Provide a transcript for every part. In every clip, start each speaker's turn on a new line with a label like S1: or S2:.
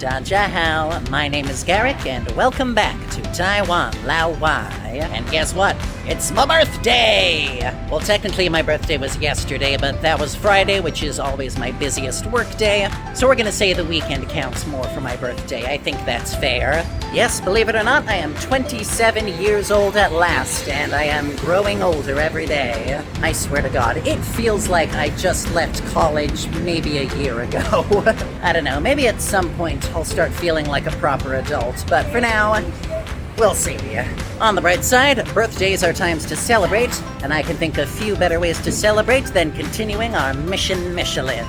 S1: Dajahao, my name is Garrick, and welcome back to Taiwan, Lao Wai. And guess what? It's my birthday! Well, technically my birthday was yesterday, but that was Friday, which is always my busiest work day. So we're gonna say the weekend counts more for my birthday. I think that's fair. Yes, believe it or not, I am 27 years old at last, and I am growing older every day. I swear to God, it feels like I just left college maybe a year ago. I don't know, maybe at some point I'll start feeling like a proper adult, but for now, we'll see. On the bright side, birthdays are times to celebrate, and I can think of few better ways to celebrate than continuing our mission Michelin.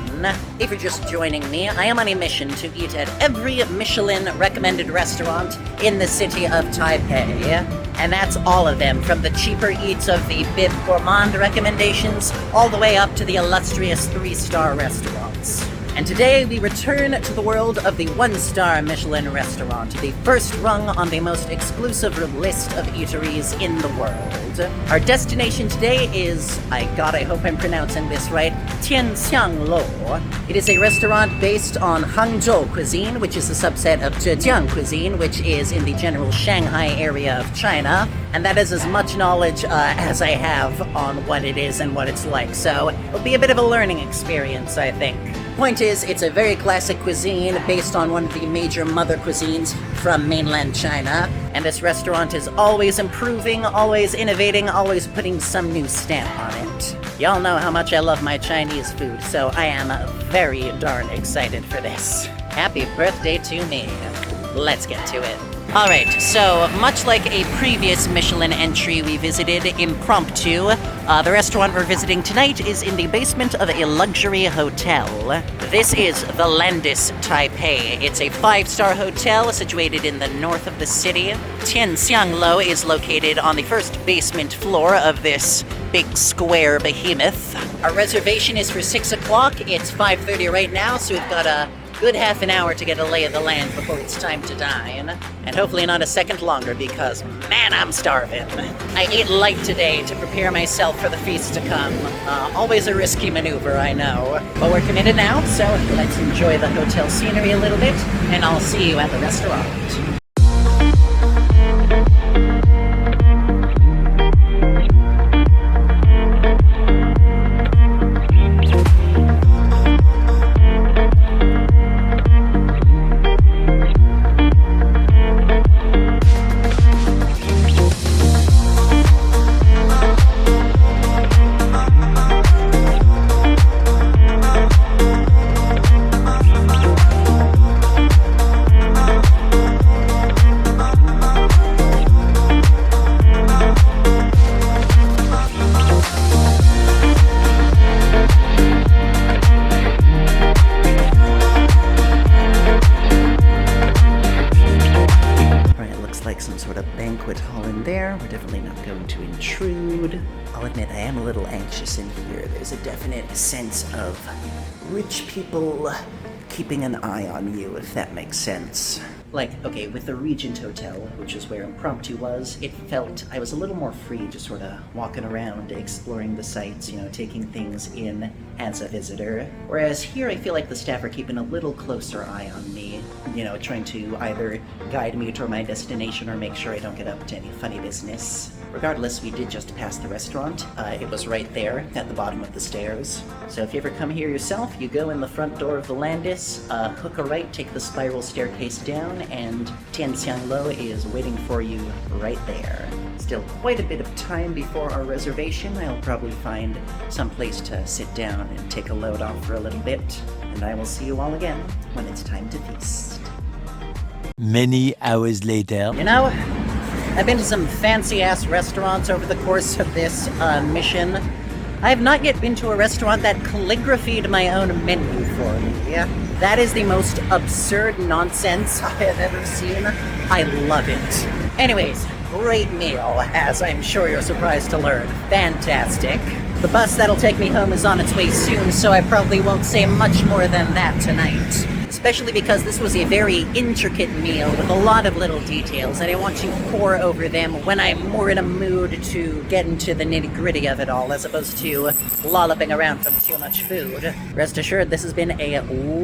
S1: If you're just joining me, I am on a mission to eat at every Michelin-recommended restaurant in the city of Taipei. And that's all of them, from the cheaper eats of the Bib Gourmand recommendations, all the way up to the illustrious 3-star restaurants. And today we return to the world of the 1-star Michelin restaurant, the first rung on the most exclusive list of eateries in the world. Our destination today is, I hope I'm pronouncing this right, Tien Hsiang. It is a restaurant based on Hangzhou cuisine, which is a subset of Zhejiang cuisine, which is in the general Shanghai area of China. And that is as much knowledge as I have on what it is and what it's like, so it'll be a bit of a learning experience, I think. Point is, it's a very classic cuisine based on one of the major mother cuisines from mainland China, and this restaurant is always improving, always innovating, always putting some new stamp on it. Y'all know how much I love my Chinese food, so I am very darn excited for this. Happy birthday to me. Let's get to it. Alright, so much like a previous Michelin entry we visited, Impromptu, the restaurant we're visiting tonight is in the basement of a luxury hotel. This is the Landis Taipei. It's a 5-star hotel situated in the north of the city. Tien Hsiang is located on the first basement floor of this big square behemoth. Our reservation is for 6 o'clock. It's 5:30 right now, so we've got a good half an hour to get a lay of the land before it's time to dine. And hopefully not a second longer because, man, I'm starving. I ate light today to prepare myself for the feast to come. Always a risky maneuver, I know. But we're committed now, so let's enjoy the hotel scenery a little bit, and I'll see you at the restaurant. Banquet hall in there. We're definitely not going to intrude. I'll admit I am a little anxious in here. There's a definite sense of rich people keeping an eye on you, if that makes sense. Like, okay, with the Regent Hotel, which is where Impromptu was, it felt I was a little more free, just sort of walking around, exploring the sights, taking things in as a visitor. Whereas here I feel like the staff are keeping a little closer eye on me, trying to either guide me toward my destination or make sure I don't get up to any funny business. Regardless, we did just pass the restaurant. It was right there at the bottom of the stairs. So if you ever come here yourself, you go in the front door of the Landis, hook a right, take the spiral staircase down, and Tien Hsiang is waiting for you right there. Still quite a bit of time before our reservation. I'll probably find some place to sit down and take a load off for a little bit, and I will see you all again when it's time to feast.
S2: Many hours later.
S1: I've been to some fancy-ass restaurants over the course of this mission. I have not yet been to a restaurant that calligraphied my own menu for me. That is the most absurd nonsense I have ever seen. I love it. Anyways, great meal, as I'm sure you're surprised to learn. Fantastic. The bus that'll take me home is on its way soon, so I probably won't say much more than that tonight. especially because this was a very intricate meal with a lot of little details, and I want to pore over them when I'm more in a mood to get into the nitty-gritty of it all, as opposed to lolloping around from too much food. Rest assured, this has been a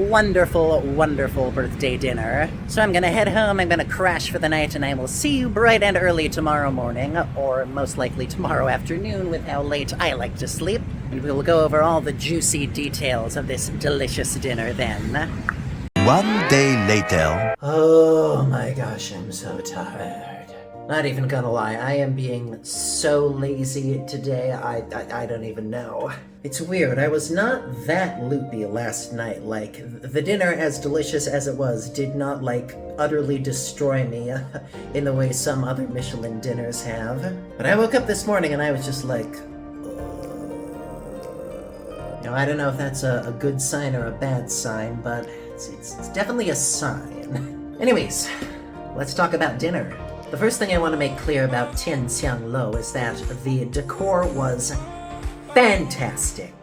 S1: wonderful, wonderful birthday dinner. So I'm gonna head home, I'm gonna crash for the night, and I will see you bright and early tomorrow morning, or most likely tomorrow afternoon with how late I like to sleep, and we'll go over all the juicy details of this delicious dinner then.
S2: One day later.
S1: Oh my gosh, I'm so tired. Not even gonna lie, I am being so lazy today, I don't even know. It's weird, I was not that loopy last night. Like, the dinner, as delicious as it was, did not, like, utterly destroy me in the way some other Michelin dinners have. But I woke up this morning and I was just like, you know, I don't know if that's a good sign or a bad sign, but it's definitely a sign. Anyways, let's talk about dinner. The first thing I want to make clear about Tien, Hsiang is that the decor was fantastic.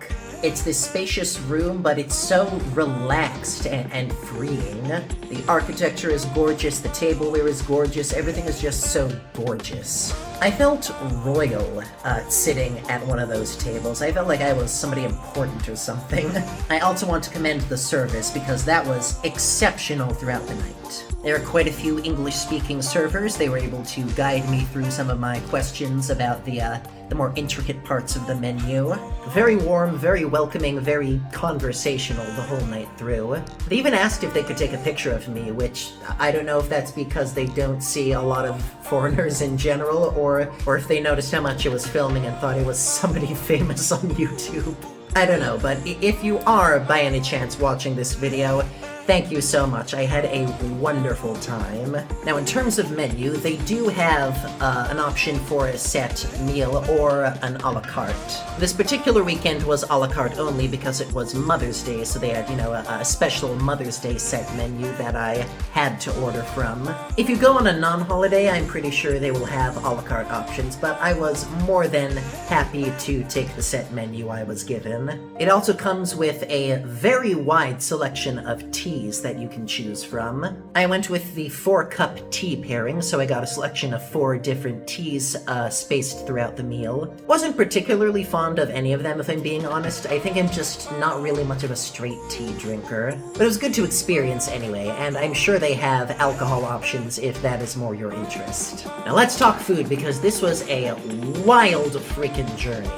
S1: It's this spacious room, but it's so relaxed and freeing. The architecture is gorgeous, the tableware is gorgeous, everything is just so gorgeous. I felt royal sitting at one of those tables. I felt like I was somebody important or something. I also want to commend the service because that was exceptional throughout the night. There are quite a few English-speaking servers. They were able to guide me through some of my questions about the more intricate parts of the menu. Very warm, very welcoming, very conversational the whole night through. They even asked if they could take a picture of me, which I don't know if that's because they don't see a lot of foreigners in general, or if they noticed how much I was filming and thought it was somebody famous on YouTube. I don't know, but if you are by any chance watching this video, thank you so much. I had a wonderful time. Now, in terms of menu, they do have an option for a set meal or an a la carte. This particular weekend was a la carte only because it was Mother's Day, so they had, you know, a special Mother's Day set menu that I had to order from. If you go on a non-holiday, I'm pretty sure they will have a la carte options, but I was more than happy to take the set menu I was given. It also comes with a very wide selection of teas that you can choose from. I went with the 4-cup tea pairing, so I got a selection of 4 different teas spaced throughout the meal. Wasn't particularly fond of any of them, if I'm being honest. I think I'm just not really much of a straight tea drinker. But it was good to experience anyway, and I'm sure they have alcohol options if that is more your interest. Now let's talk food, because this was a wild freaking journey.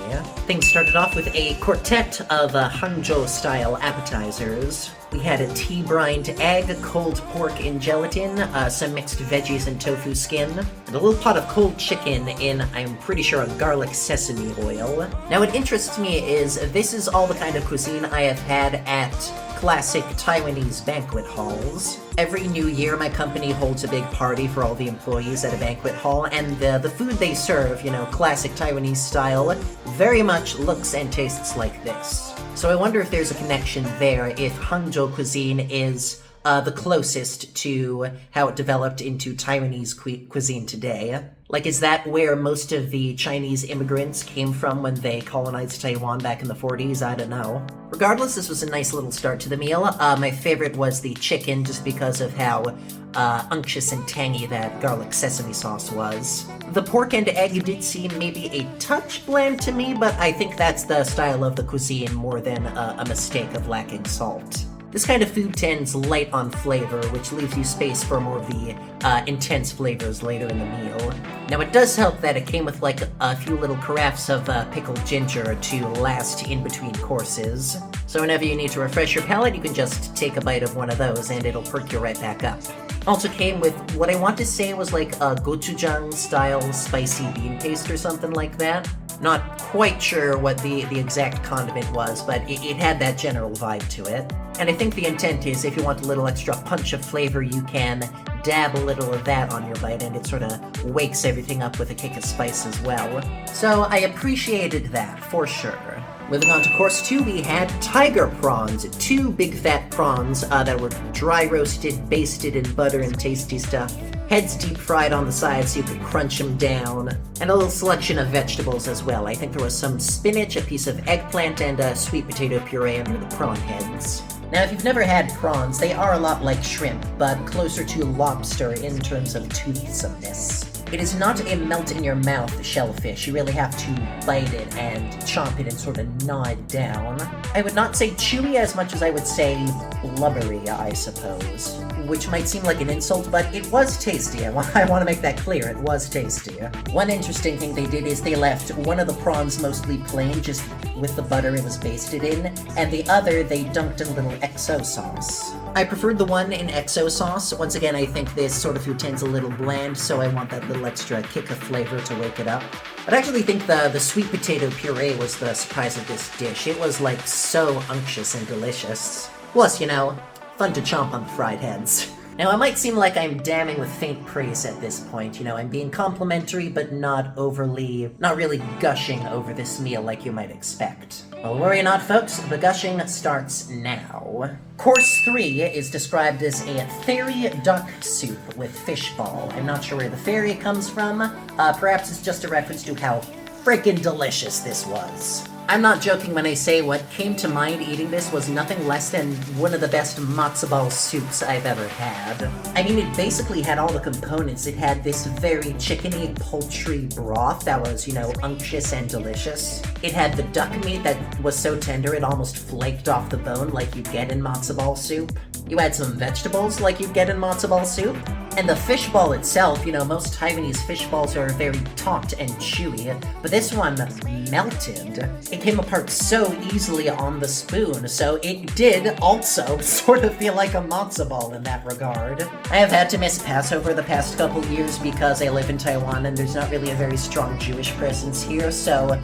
S1: Things started off with a quartet of Hangzhou-style appetizers. We had a tea-brined egg, cold pork in gelatin, some mixed veggies and tofu skin, and a little pot of cold chicken in, I'm pretty sure, a garlic sesame oil. Now, what interests me is this is all the kind of cuisine I have had at classic Taiwanese banquet halls. Every new year, my company holds a big party for all the employees at a banquet hall, and the food they serve, you know, classic Taiwanese style, very much looks and tastes like this. So I wonder if there's a connection there, if Hangzhou cuisine is the closest to how it developed into Taiwanese cuisine today. Like, is that where most of the Chinese immigrants came from when they colonized Taiwan back in the 40s? I don't know. Regardless, this was a nice little start to the meal. My favorite was the chicken, just because of how unctuous and tangy that garlic sesame sauce was. The pork and egg did seem maybe a touch bland to me, but I think that's the style of the cuisine more than a mistake of lacking salt. This kind of food tends light on flavor, which leaves you space for more of the intense flavors later in the meal. Now, it does help that it came with like a few little carafes of pickled ginger to last in between courses. So whenever you need to refresh your palate, you can just take a bite of one of those and it'll perk you right back up. Also came with what I want to say was like a gochujang style spicy bean paste or something like that. Not quite sure what the exact condiment was, but it had that general vibe to it. And I think the intent is, if you want a little extra punch of flavor, you can dab a little of that on your bite, and it sort of wakes everything up with a kick of spice as well. So I appreciated that, for sure. Moving on to course 2, we had tiger prawns. 2 big fat prawns that were dry roasted, basted in butter and tasty stuff. Heads deep fried on the side so you could crunch them down. And a little selection of vegetables as well. I think there was some spinach, a piece of eggplant, and a sweet potato puree under the prawn heads. Now, if you've never had prawns, they are a lot like shrimp, but closer to lobster in terms of toothsomeness. It is not a melt-in-your-mouth shellfish. You really have to bite it and chomp it and sort of gnaw it down. I would not say chewy as much as I would say blubbery, I suppose. Which might seem like an insult, but it was tasty. I want to make that clear. It was tasty. One interesting thing they did is they left one of the prawns mostly plain, just with the butter it was basted in, and the other they dunked in a little XO sauce. I preferred the one in XO sauce. Once again, I think this sort of food tends a little bland, so I want that little extra kick of flavor to wake it up. But I actually think the sweet potato puree was the surprise of this dish. It was like so unctuous and delicious. Plus, you know, fun to chomp on the fried heads. Now, it might seem like I'm damning with faint praise at this point. You know, I'm being complimentary, but not really gushing over this meal like you might expect. Well, worry not, folks. The gushing starts now. Course 3 is described as a fairy duck soup with fish ball. I'm not sure where the fairy comes from. Perhaps it's just a reference to how freaking delicious this was. I'm not joking when I say what came to mind eating this was nothing less than one of the best matzo ball soups I've ever had. I mean, it basically had all the components. It had this very chickeny poultry broth that was, you know, unctuous and delicious. It had the duck meat that was so tender it almost flaked off the bone like you'd get in matzo ball soup. You had some vegetables like you'd get in matzo ball soup. And the fish ball itself, you know, most Taiwanese fish balls are very taut and chewy, but this one melted. It came apart so easily on the spoon, so it did also sort of feel like a matzo ball in that regard. I have had to miss Passover the past couple years because I live in Taiwan and there's not really a very strong Jewish presence here, so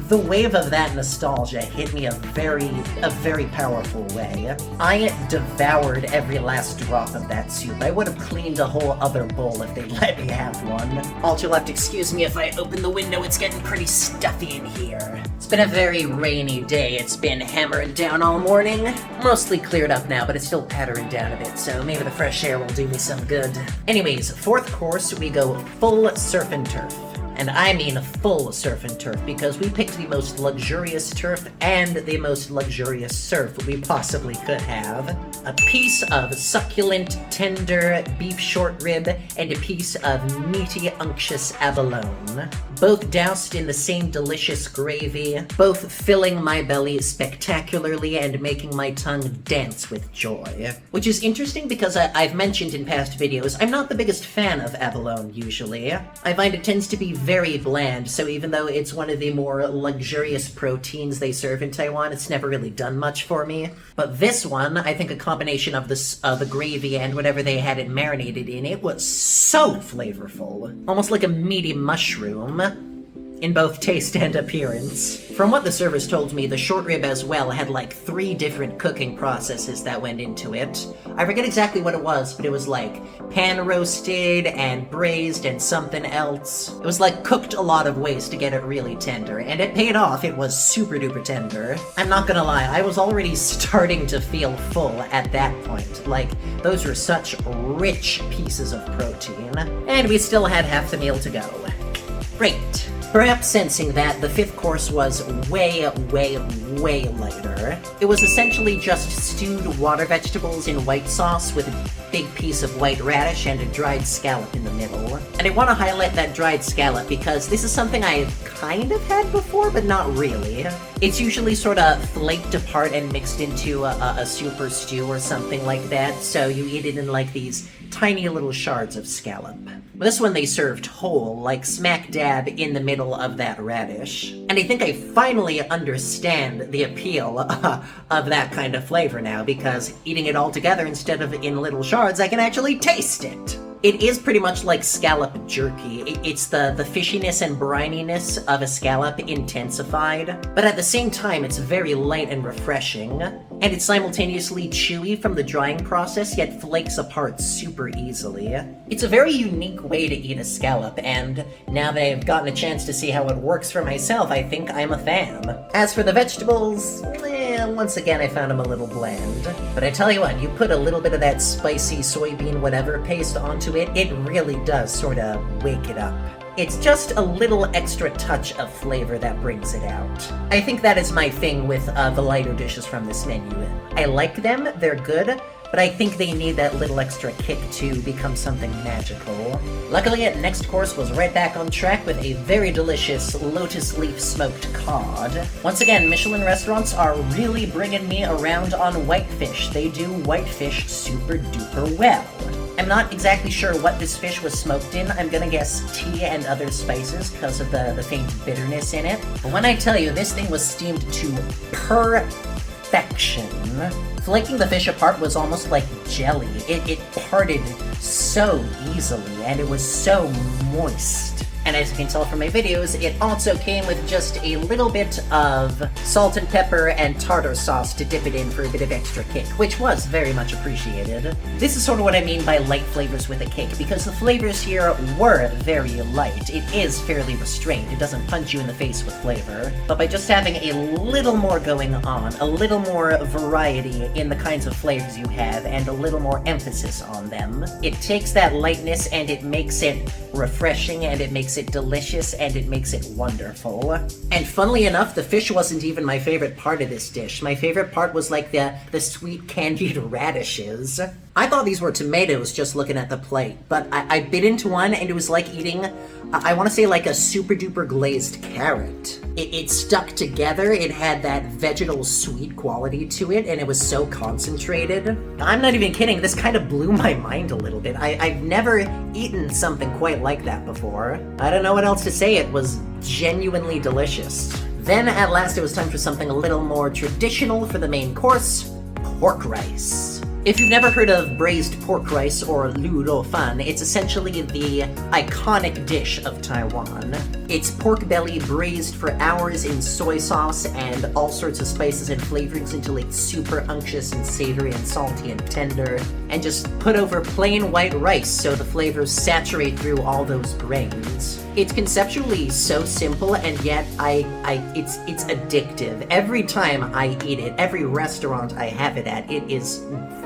S1: the wave of that nostalgia hit me a very powerful way. I devoured every last drop of that soup. I would have cleaned a whole other bowl if they'd let me have one. Also, you'll have to excuse me if I open the window, it's getting pretty stuffy in here. It's been a very rainy day. It's been hammering down all morning. Mostly cleared up now, but it's still pattering down a bit, so maybe the fresh air will do me some good. Anyways, fourth course, we go full surf and turf. And I mean full surf and turf, because we picked the most luxurious turf and the most luxurious surf we possibly could have. A piece of succulent, tender beef short rib and a piece of meaty, unctuous abalone. Both doused in the same delicious gravy, both filling my belly spectacularly and making my tongue dance with joy. Which is interesting because I've mentioned in past videos, I'm not the biggest fan of abalone usually. I find it tends to be very bland, so even though it's one of the more luxurious proteins they serve in Taiwan, it's never really done much for me. But this one, I think a combination of the gravy and whatever they had it marinated in, it was so flavorful. Almost like a meaty mushroom. In both taste and appearance. From what the servers told me, the short rib as well had like 3 different cooking processes that went into it. I forget exactly what it was, but it was like pan roasted and braised and something else. It was like cooked a lot of ways to get it really tender, and it paid off. It was super duper tender. I'm not gonna lie, I was already starting to feel full at that point. Like, those were such rich pieces of protein. And we still had half the meal to go. Great. Perhaps sensing that, the 5th course was way lighter. It was essentially just stewed water vegetables in white sauce with a big piece of white radish and a dried scallop in the middle. And I want to highlight that dried scallop because this is something I've kind of had before, but not really. It's usually sort of flaked apart and mixed into a soup or stew or something like that, so you eat it in like these tiny little shards of scallop. This one they served whole, like smack dab in the middle of that radish. And I think I finally understand the appeal of that kind of flavor now, because eating it all together instead of in little shards, I can actually taste it. It is pretty much like scallop jerky. It's the fishiness and brininess of a scallop intensified, but at the same time it's very light and refreshing, and it's simultaneously chewy from the drying process, yet flakes apart super easily. It's a very unique way to eat a scallop, and now that I've gotten a chance to see how it works for myself, I think I'm a fan. As for the vegetables, once again I found them a little bland. But I tell you what, you put a little bit of that spicy soybean whatever paste onto it, it really does sort of wake it up. It's just a little extra touch of flavor that brings it out. I think that is my thing with the lighter dishes from this menu. I like them, they're good, but I think they need that little extra kick to become something magical. Luckily, next course was right back on track with a very delicious lotus leaf smoked cod. Once again, Michelin restaurants are really bringing me around on whitefish. They do whitefish super duper well. I'm not exactly sure what this fish was smoked in. I'm gonna guess tea and other spices because of the faint bitterness in it. But when I tell you, this thing was steamed to perfection. Flaking the fish apart was almost like jelly. It parted so easily, and it was so moist. And as you can tell from my videos, it also came with just a little bit of salt and pepper and tartar sauce to dip it in for a bit of extra kick, which was very much appreciated. This is sort of what I mean by light flavors with a kick, because the flavors here were very light. It is fairly restrained. It doesn't punch you in the face with flavor. But by just having a little more going on, a little more variety in the kinds of flavors you have, and a little more emphasis on them, it takes that lightness and it makes it refreshing, and it makes it delicious, and it makes it wonderful. And funnily enough, the fish wasn't even my favorite part of this dish. My favorite part was like the sweet candied radishes. I thought these were tomatoes just looking at the plate, but I bit into one and it was like eating, I want to say like a super duper glazed carrot. It stuck together, it had that vegetal sweet quality to it, and it was so concentrated. I'm not even kidding, this kind of blew my mind a little bit. I've never eaten something quite like that before. I don't know what else to say, it was genuinely delicious. Then at last it was time for something a little more traditional for the main course, pork rice. If you've never heard of braised pork rice or lu rou fan, it's essentially the iconic dish of Taiwan. It's pork belly braised for hours in soy sauce and all sorts of spices and flavorings until it's super unctuous and savory and salty and tender, and just put over plain white rice so the flavors saturate through all those grains. It's conceptually so simple, and yet it's addictive. Every time I eat it, every restaurant I have it at, it is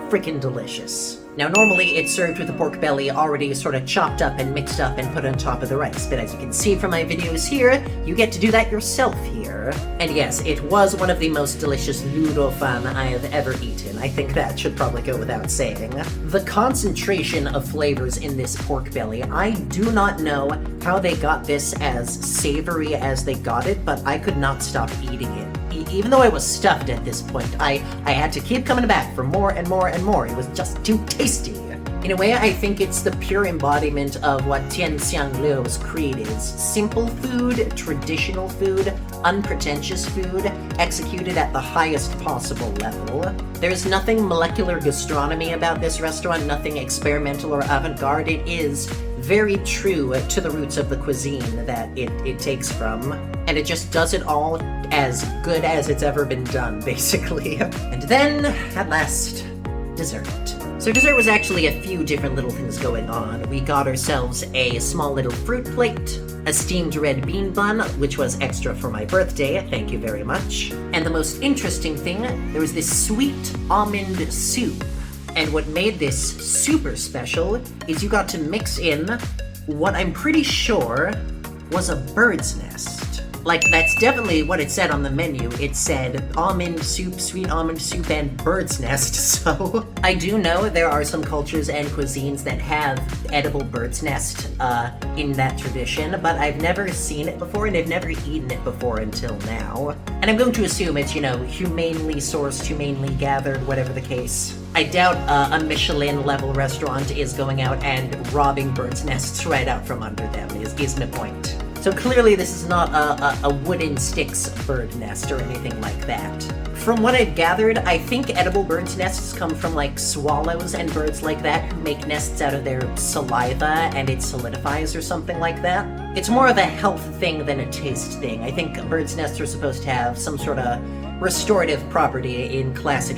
S1: freaking delicious. Now normally it's served with the pork belly already sort of chopped up and mixed up and put on top of the rice, but as you can see from my videos here, you get to do that yourself here. And yes, it was one of the most delicious lu rou fan I have ever eaten. I think that should probably go without saying. The concentration of flavors in this pork belly, I do not know how they got this as savory as they got it, but I could not stop eating it. Even though I was stuffed at this point, I had to keep coming back for more and more and more. It was just too tasty. In a way, I think it's the pure embodiment of what Tien Hsiang's creed is. Simple food, traditional food, unpretentious food, executed at the highest possible level. There's nothing molecular gastronomy about this restaurant, nothing experimental or avant-garde. It is very true to the roots of the cuisine that it takes from, and it just does it all as good as it's ever been done, basically. And then, at last, dessert. So dessert was actually a few different little things going on. We got ourselves a small little fruit plate, a steamed red bean bun, which was extra for my birthday, thank you very much. And the most interesting thing, there was this sweet almond soup. And what made this super special is you got to mix in what I'm pretty sure was a bird's nest. Like, that's definitely what it said on the menu. It said almond soup, sweet almond soup, and bird's nest. So I do know there are some cultures and cuisines that have edible bird's nest in that tradition, but I've never seen it before, and I've never eaten it before until now. And I'm going to assume it's, humanely sourced, humanely gathered, whatever the case. I doubt a Michelin level restaurant is going out and robbing bird's nests right out from under them, is my point. So clearly this is not a wooden sticks bird nest or anything like that. From what I've gathered, I think edible bird's nests come from like swallows and birds like that who make nests out of their saliva and it solidifies or something like that. It's more of a health thing than a taste thing. I think bird's nests are supposed to have some sort of restorative property in classic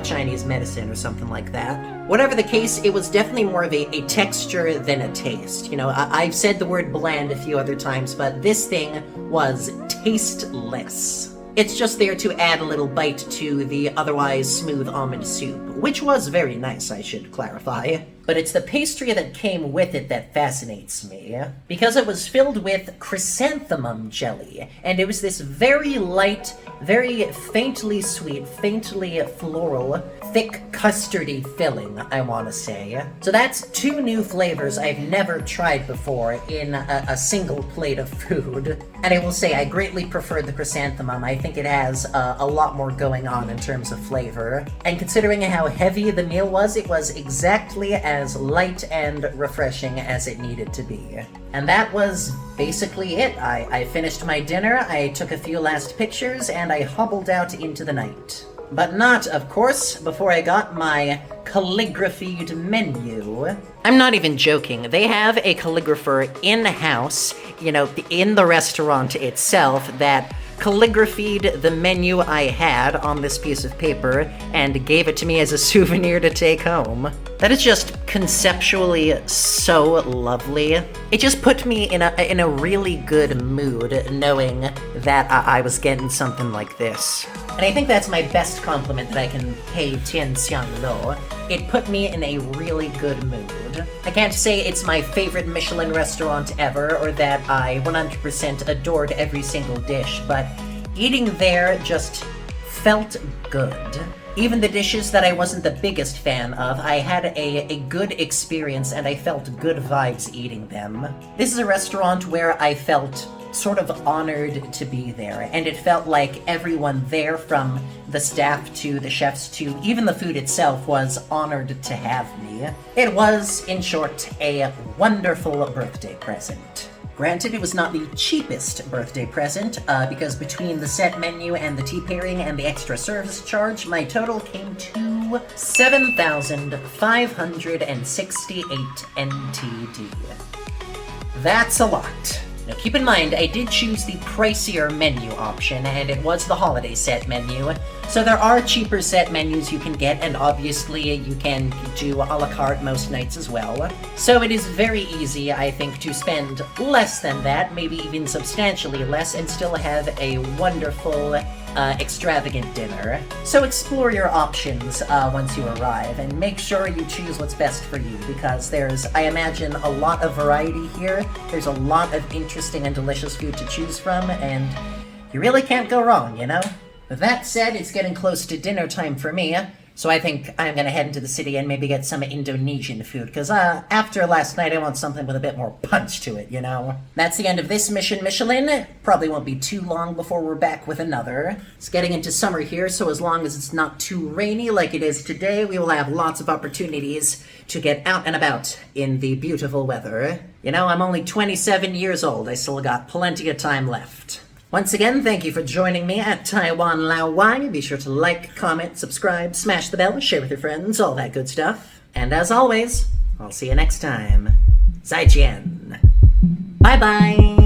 S1: Chinese medicine or something like that. Whatever the case, it was definitely more of a texture than a taste. I've said the word bland a few other times, but this thing was tasteless. It's just there to add a little bite to the otherwise smooth almond soup, which was very nice, I should clarify. But it's the pastry that came with it that fascinates me, because it was filled with chrysanthemum jelly, and it was this very light, very faintly sweet, faintly floral, thick custardy filling, I want to say. So that's two new flavors I've never tried before in a single plate of food. And I will say I greatly preferred the chrysanthemum. I think it has a lot more going on in terms of flavor. And considering how heavy the meal was, it was exactly as light and refreshing as it needed to be. And that was basically it. I finished my dinner, I took a few last pictures, and I hobbled out into the night. But not, of course, before I got my calligraphied menu. I'm not even joking. They have a calligrapher in-house, in the restaurant itself, that calligraphied the menu I had on this piece of paper and gave it to me as a souvenir to take home. That is just conceptually so lovely. It just put me in a really good mood knowing that I was getting something like this. And I think that's my best compliment that I can pay Tien Hsiang. It put me in a really good mood. I can't say it's my favorite Michelin restaurant ever, or that I 100% adored every single dish, but eating there just felt good. Even the dishes that I wasn't the biggest fan of, I had a good experience and I felt good vibes eating them. This is a restaurant where I felt sort of honored to be there, and it felt like everyone there, from the staff to the chefs to even the food itself, was honored to have me. It was, in short, a wonderful birthday present. Granted, it was not the cheapest birthday present, because between the set menu and the tea pairing and the extra service charge, my total came to 7,568 NTD. That's a lot. Now keep in mind, I did choose the pricier menu option, and it was the holiday set menu. So there are cheaper set menus you can get, and obviously you can do a la carte most nights as well. So it is very easy, I think, to spend less than that, maybe even substantially less, and still have a wonderful, extravagant dinner. So explore your options once you arrive, and make sure you choose what's best for you, because there's, I imagine, a lot of variety here. There's a lot of interesting and delicious food to choose from, and you really can't go wrong, With that said, it's getting close to dinner time for me, so I think I'm gonna head into the city and maybe get some Indonesian food, because after last night I want something with a bit more punch to it, That's the end of this mission, Michelin. Probably won't be too long before we're back with another. It's getting into summer here, so as long as it's not too rainy like it is today, we will have lots of opportunities to get out and about in the beautiful weather. I'm only 27 years old. I still got plenty of time left. Once again, thank you for joining me at Taiwan Lao Wai. Be sure to like, comment, subscribe, smash the bell, share with your friends, all that good stuff. And as always, I'll see you next time. 再见. Bye-bye.